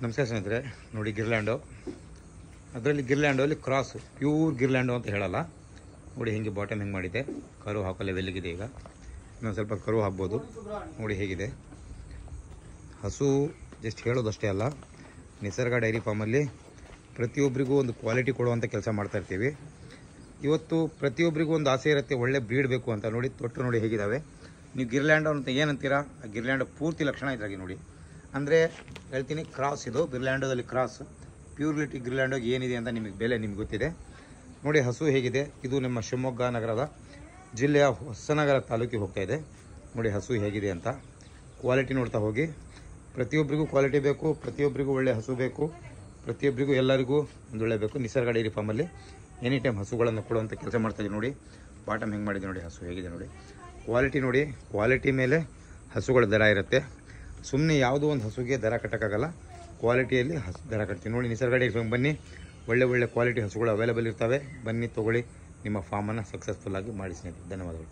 ನಮಸ್ಕಾರ ಸ್ನೇಹಿತರೆ, ನೋಡಿ ಗಿರ್ಲ್ಯಾಂಡು. ಅದರಲ್ಲಿ ಗಿರ್ಲ್ಯಾಂಡು ಅಲ್ಲಿ ಕ್ರಾಸ್ ಪ್ಯೂರ್ ಗಿರ್ಲ್ಯಾಂಡು ಅಂತ ಹೇಳಲ್ಲ. ನೋಡಿ ಹೆಂಗೆ ಬಾಟಮ್ ಹೆಂಗೆ ಮಾಡಿದೆ, ಕರು ಹಾಕೋ ಲೆವೆಲ್ಗಿದೆ. ಈಗ ಇನ್ನೊಂದು ಸ್ವಲ್ಪ ಕರು ಹಾಕ್ಬೋದು. ನೋಡಿ ಹೇಗಿದೆ ಹಸು. ಜಸ್ಟ್ ಹೇಳೋದಷ್ಟೇ ಅಲ್ಲ, ನಿಸರ್ಗ ಡೈರಿ ಫಾರ್ಮಲ್ಲಿ ಪ್ರತಿಯೊಬ್ಬರಿಗೂ ಒಂದು ಕ್ವಾಲಿಟಿ ಕೊಡುವಂಥ ಕೆಲಸ ಮಾಡ್ತಾಯಿರ್ತೀವಿ. ಇವತ್ತು ಪ್ರತಿಯೊಬ್ಬರಿಗೂ ಒಂದು ಆಸೆ ಇರುತ್ತೆ, ಒಳ್ಳೆ ಬ್ರೀಡ್ ಬೇಕು ಅಂತ. ನೋಡಿ ತೊಟ್ಟು ನೋಡಿ ಹೇಗಿದ್ದಾವೆ. ನೀವು ಗಿರ್ಲ್ಯಾಂಡು ಅಂತ ಏನಂತೀರಾ, ಆ ಗಿರ್ಲ್ಯಾಂಡು ಪೂರ್ತಿ ಲಕ್ಷಣ ಇದ್ರಾಗಿ ನೋಡಿ. ಅಂದರೆ ಹೇಳ್ತೀನಿ, ಕ್ರಾಸ್ ಇದು ಗಿರ್ಲ್ಯಾಂಡೋದಲ್ಲಿ ಕ್ರಾಸ್. ಪ್ಯೂರಿಟಿ ಗಿರ್ಲ್ಯಾಂಡೋಗಿ ಏನಿದೆ ಅಂತ ನಿಮಗೆ ಬೆಲೆ ನಿಮ್ಗೆ ಗೊತ್ತಿದೆ. ನೋಡಿ ಹಸು ಹೇಗಿದೆ. ಇದು ನಮ್ಮ ಶಿವಮೊಗ್ಗ ನಗರದ ಜಿಲ್ಲೆಯ ಹೊಸನಗರ ತಾಲೂಕಿಗೆ ಹೋಗ್ತಾ ಇದೆ. ನೋಡಿ ಹಸು ಹೇಗಿದೆ ಅಂತ. ಕ್ವಾಲಿಟಿ ನೋಡ್ತಾ ಹೋಗಿ. ಪ್ರತಿಯೊಬ್ಬರಿಗೂ ಕ್ವಾಲಿಟಿ ಬೇಕು, ಪ್ರತಿಯೊಬ್ಬರಿಗೂ ಒಳ್ಳೆ ಹಸು ಬೇಕು, ಪ್ರತಿಯೊಬ್ಬರಿಗೂ ಎಲ್ಲರಿಗೂ ಒಂದೊಳ್ಳೆ ಬೇಕು. ನಿಸರ್ಗ ಡೈರಿ ಫಾರ್ಮಲ್ಲಿ ಎನಿ ಟೈಮ್ ಹಸುಗಳನ್ನು ಕೊಡುವಂಥ ಕೆಲಸ ಮಾಡ್ತಾಯಿದ್ದೀವಿ. ನೋಡಿ ಬಾಟಮ್ ಹೆಂಗೆ ಮಾಡಿದೆ, ನೋಡಿ ಹಸು ಹೇಗಿದೆ. ನೋಡಿ ಕ್ವಾಲಿಟಿ ನೋಡಿ, ಕ್ವಾಲಿಟಿ ಮೇಲೆ ಹಸುಗಳ ದರ ಇರುತ್ತೆ. ಸುಮ್ಮನೆ ಯಾವುದೋ ಒಂದು ಹಸುಗೆ ದರ ಕಟ್ಟೋಕ್ಕಾಗಲ್ಲ, ಕ್ವಾಲಿಟಿಯಲ್ಲಿ ದರ ಕಟ್ತೀವಿ. ನೋಡಿ ನಿಸರ್ಗ ಡೈರಿ ಫಾರ್ಮ್ ಬನ್ನಿ, ಒಳ್ಳೆ ಕ್ವಾಲಿಟಿ ಹಸುಗಳು ಅವೈಲೇಬಲ್ ಇರ್ತವೆ. ಬನ್ನಿ ತೊಗೊಳ್ಳಿ, ನಿಮ್ಮ ಫಾರ್ಮನ್ನು ಸಕ್ಸಸ್ಫುಲ್ಲಾಗಿ ಮಾಡಿ ಸ್ನೇಹಿತರೆ. ಧನ್ಯವಾದಗಳು.